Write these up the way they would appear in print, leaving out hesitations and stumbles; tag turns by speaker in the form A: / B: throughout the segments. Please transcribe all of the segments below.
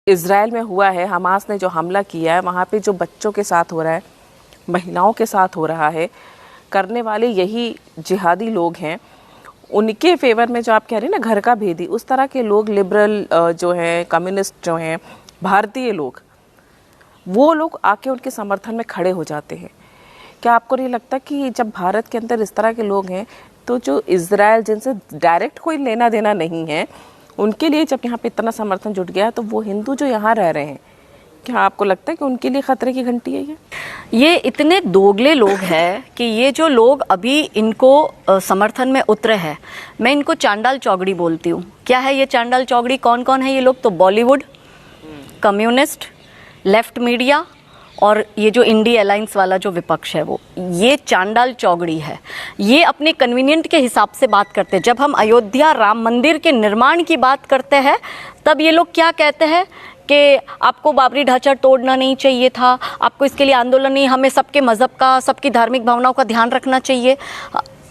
A: Israel में हुआ है, हमास ने जो हमला किया है, वहाँ पे जो बच्चों के साथ हो रहा है, महिलाओं के साथ हो रहा है, करने वाले यही जिहादी लोग हैं। उनके फेवर में जो आप कह रहे हैं ना घर का भेदी, उस तरह के लोग लिबरल जो हैं, कम्युनिस्ट जो हैं, भारतीय लोग, वो लोग आके उनके समर्थन में खड़े हो जाते हैं। क्या आपको नहीं लगता कि जब भारत के अंदर इस तरह के लोग हैं तो जो इज़राइल जिनसे डायरेक्ट कोई लेना देना नहीं है, उनके लिए जब यहाँ पे इतना समर्थन जुट गया तो वो हिंदू जो यहाँ रह रहे हैं, क्या आपको लगता है कि उनके लिए खतरे की घंटी है
B: ये इतने दोगले लोग हैं कि ये जो लोग अभी इनको समर्थन में उतरे हैं, मैं इनको चांडाल चौगड़ी बोलती हूँ। क्या है ये चांडाल चौगड़ी? कौन कौन है ये लोग? तो बॉलीवुड, कम्युनिस्ट, लेफ्ट मीडिया और ये जो इंडी अलायंस वाला जो विपक्ष है, वो ये चांडाल चौगड़ी है। ये अपने कन्वीनियंट के हिसाब से बात करते हैं। जब हम अयोध्या राम मंदिर के निर्माण की बात करते हैं तब ये लोग क्या कहते हैं कि आपको बाबरी ढांचा तोड़ना नहीं चाहिए था, आपको इसके लिए आंदोलन नहीं, हमें सबके मज़हब का, सबकी धार्मिक भावनाओं का ध्यान रखना चाहिए।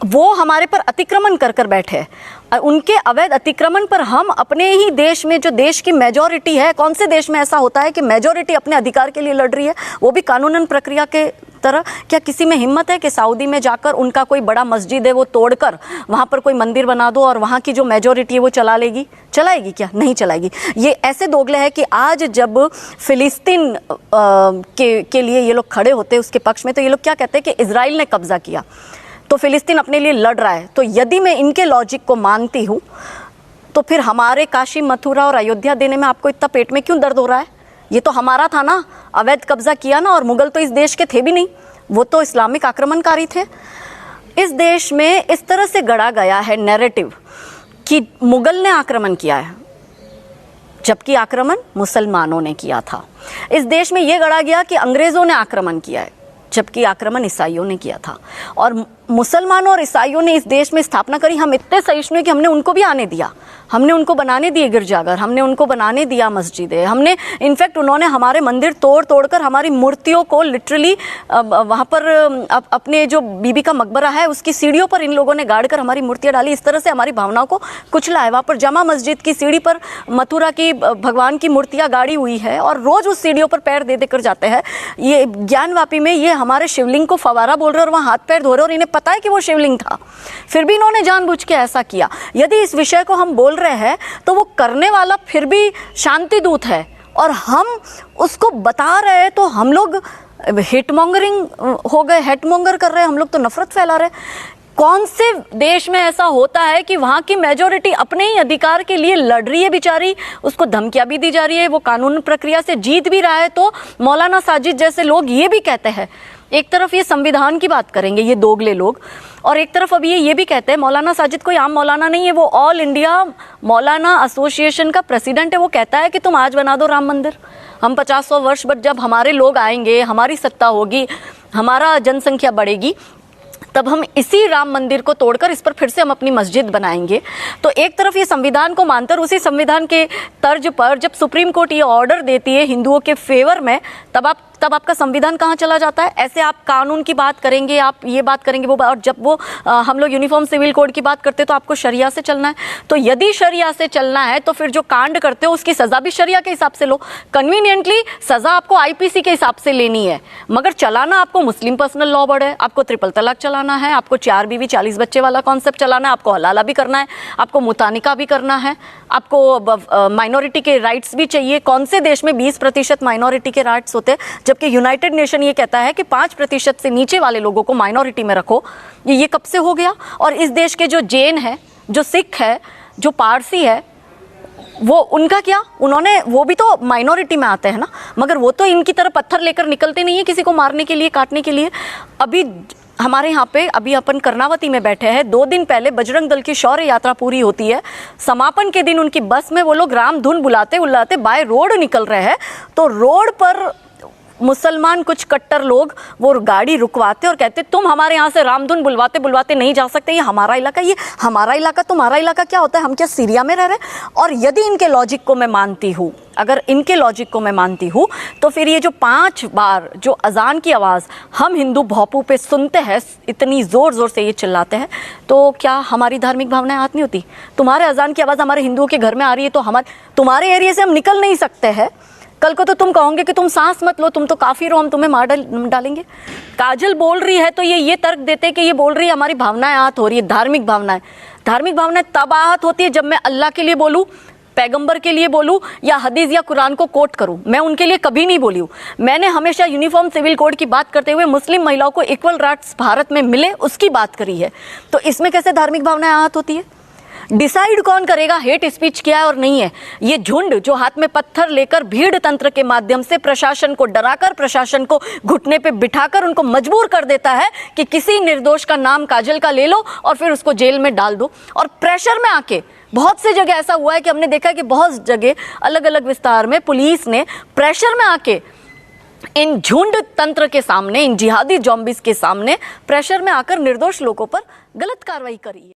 B: वो हमारे पर अतिक्रमण कर कर बैठे हैं। उनके अवैध अतिक्रमण पर हम अपने ही देश में, जो देश की मेजॉरिटी है, कौन से देश में ऐसा होता है कि मेजॉरिटी अपने अधिकार के लिए लड़ रही है, वो भी कानूनन प्रक्रिया के तरह? क्या किसी में हिम्मत है कि सऊदी में जाकर उनका कोई बड़ा मस्जिद है वो तोड़कर वहाँ पर कोई मंदिर बना दो और वहाँ की जो मेजॉरिटी है वो चलाएगी? क्या? नहीं चलाएगी। ये ऐसे दोगले हैं कि आज जब फिलिस्तीन के लिए ये लोग खड़े होते हैं उसके पक्ष में, तो ये लोग क्या कहते हैं कि इजराइल ने कब्जा किया तो फिलिस्तीन अपने लिए लड़ रहा है। तो यदि मैं इनके लॉजिक को मानती हूँ तो फिर हमारे काशी, मथुरा और अयोध्या देने में आपको इतना पेट में क्यों दर्द हो रहा है? ये तो हमारा था ना, अवैध कब्जा किया ना, और मुगल तो इस देश के थे भी नहीं, वो तो इस्लामिक आक्रमणकारी थे। इस देश में इस तरह से गढ़ा गया है नैरेटिव कि मुगल ने आक्रमण किया है, जबकि आक्रमण मुसलमानों ने किया था। इस देश में ये गढ़ा गया कि अंग्रेज़ों ने आक्रमण किया है, जबकि आक्रमण ईसाइयों ने किया था। और मुसलमानों और ईसाइयों ने इस देश में स्थापना करी। हम इतने सहिष्णु हैं कि हमने उनको भी आने दिया, हमने उनको बनाने दिए गिरजाघर, हमने उनको बनाने दिया मस्जिदें, हमने इनफैक्ट उन्होंने हमारे मंदिर तोड़ कर हमारी मूर्तियों को लिटरली वहाँ पर अपने जो बीबी का मकबरा है उसकी सीढ़ियों पर इन लोगों ने गाड़ कर हमारी मूर्तियाँ डाली। इस तरह से हमारी भावनाओं को कुचला है। वहाँ पर जमा मस्जिद की सीढ़ी पर मथुरा की भगवान की मूर्तियाँ गाड़ी हुई है और रोज़ उस सीढ़ियों पर पैर दे देकर जाते हैं। ये ज्ञानवापी में ये हमारे शिवलिंग को फवारा बोल रहे और वहाँ हाथ पैर धो रहे और इन्हें पता है कि वो शिवलिंग था, फिर भी इन्होंने जानबूझ के ऐसा किया। यदि इस विषय को हम बोल रहे हैं तो वो करने वाला फिर भी शांति दूत है और हम उसको बता रहे हैं तो हम लोग हेटमॉन्गरिंग हो गए, हेटमॉन्गर कर रहे हैं, हम लोग तो नफरत फैला रहे हैं। कौन से देश में ऐसा होता है कि वहाँ की मेजॉरिटी अपने ही अधिकार के लिए लड़ रही है बेचारी, उसको धमकियाँ भी दी जा रही है, वो कानून प्रक्रिया से जीत भी रहा है। तो मौलाना साजिद जैसे लोग ये भी कहते हैं, एक तरफ ये संविधान की बात करेंगे ये दोगले लोग, और एक तरफ अब ये भी कहते हैं, मौलाना साजिद कोई आम मौलाना नहीं है, वो ऑल इंडिया मौलाना एसोसिएशन का प्रेसिडेंट है। वो कहता है कि तुम आज बना दो राम मंदिर, हम 50-100 वर्ष बाद जब हमारे लोग आएंगे, हमारी सत्ता होगी, हमारा जनसंख्या बढ़ेगी, तब हम इसी राम मंदिर को तोड़कर इस पर फिर से हम अपनी मस्जिद बनाएंगे। तो एक तरफ ये संविधान को मानकर उसी संविधान के तर्ज पर जब सुप्रीम कोर्ट ये ऑर्डर देती है हिंदुओं के फेवर में, तब आपका संविधान कहाँ चला जाता है? ऐसे आप कानून की बात करेंगे, आप ये बात करेंगे वो, और जब वो हम लोग यूनिफॉर्म सिविल कोड की बात करते हैं तो आपको शरिया से चलना है। तो यदि शरिया से चलना है तो फिर जो कांड करते हो उसकी सज़ा भी शरिया के हिसाब से लो। कन्वीनियंटली सज़ा आपको आईपीसी के हिसाब से लेनी है, मगर चलाना आपको मुस्लिम पर्सनल लॉ बर्ड है, आपको ट्रिपल तलाक चलाना है, आपको 4 बीवी 40 बच्चे वाला कॉन्सेप्ट चलाना है, आपको हलाला भी करना है, आपको मुतानिका भी करना है, आपको माइनॉरिटी के राइट्स भी चाहिए। कौन से देश में 20% माइनॉरिटी के राइट्स होते हैं, जबकि यूनाइटेड नेशन ये कहता है कि 5% से नीचे वाले लोगों को माइनॉरिटी में रखो। ये कब से हो गया? और इस देश के जो जैन है, जो सिख है, जो पारसी है, वो उनका क्या? उन्होंने, वो भी तो माइनॉरिटी में आते हैं ना, मगर वो तो इनकी तरह पत्थर लेकर निकलते नहीं है किसी को मारने के लिए, काटने के लिए। अभी हमारे यहाँ पे, अभी अपन कर्नावती में बैठे हैं, 2 दिन पहले बजरंग दल की शौर्य यात्रा पूरी होती है। समापन के दिन उनकी बस में वो लोग राम धुन बुलाते बुलाते बाय रोड निकल रहे हैं, तो रोड पर मुसलमान कुछ कट्टर लोग वो गाड़ी रुकवाते और कहते तुम हमारे यहाँ से रामधुन बुलवाते बुलवाते नहीं जा सकते, ये हमारा इलाका, तुम्हारा इलाका क्या होता है, हम क्या सीरिया में रह रहे हैं? और यदि इनके लॉजिक को मैं मानती हूँ, अगर इनके लॉजिक को मैं मानती हूँ, तो फिर ये जो 5 बार जो अजान की आवाज़ हम हिंदू भोंपू पे सुनते हैं, इतनी ज़ोर ज़ोर से ये चिल्लाते हैं, तो क्या हमारी धार्मिक भावनाएं आहत नहीं होती? तुम्हारे अजान की आवाज़ हमारे हिंदुओं के घर में आ रही है तो तुम्हारे एरिया से हम निकल नहीं सकते हैं। कल को तो तुम कहोगे कि तुम सांस मत लो, तुम तो काफिर हो, हम तुम्हें मार डालेंगे। काजल बोल रही है तो ये तर्क देते कि ये बोल रही है हमारी भावनाएं आहत हो रही है, धार्मिक भावनाएं तब आहत होती है जब मैं अल्लाह के लिए बोलूं, पैगंबर के लिए बोलूं या हदीस या कुरान को कोट करूं। मैं उनके लिए कभी नहीं बोली हूं। मैंने हमेशा यूनिफॉर्म सिविल कोड की बात करते हुए मुस्लिम महिलाओं को इक्वल राइट्स भारत में मिले उसकी बात करी है। तो इसमें कैसे धार्मिक भावनाएं आहत होती है? डिसाइड कौन करेगा हेट स्पीच क्या है और नहीं है? ये झुंड जो हाथ में पत्थर लेकर भीड़ तंत्र के माध्यम से प्रशासन को डराकर, प्रशासन को घुटने पे बिठाकर उनको मजबूर कर देता है कि किसी निर्दोष का नाम काजल का ले लो और फिर उसको जेल में डाल दो। और प्रेशर में आके बहुत से जगह ऐसा हुआ है कि हमने देखा है कि बहुत जगह अलग अलग विस्तार में पुलिस ने प्रेशर में आके इन झुंड तंत्र के सामने, इन जिहादी जॉम्बिस के सामने प्रेशर में आकर निर्दोष लोगों पर गलत कार्रवाई करी है।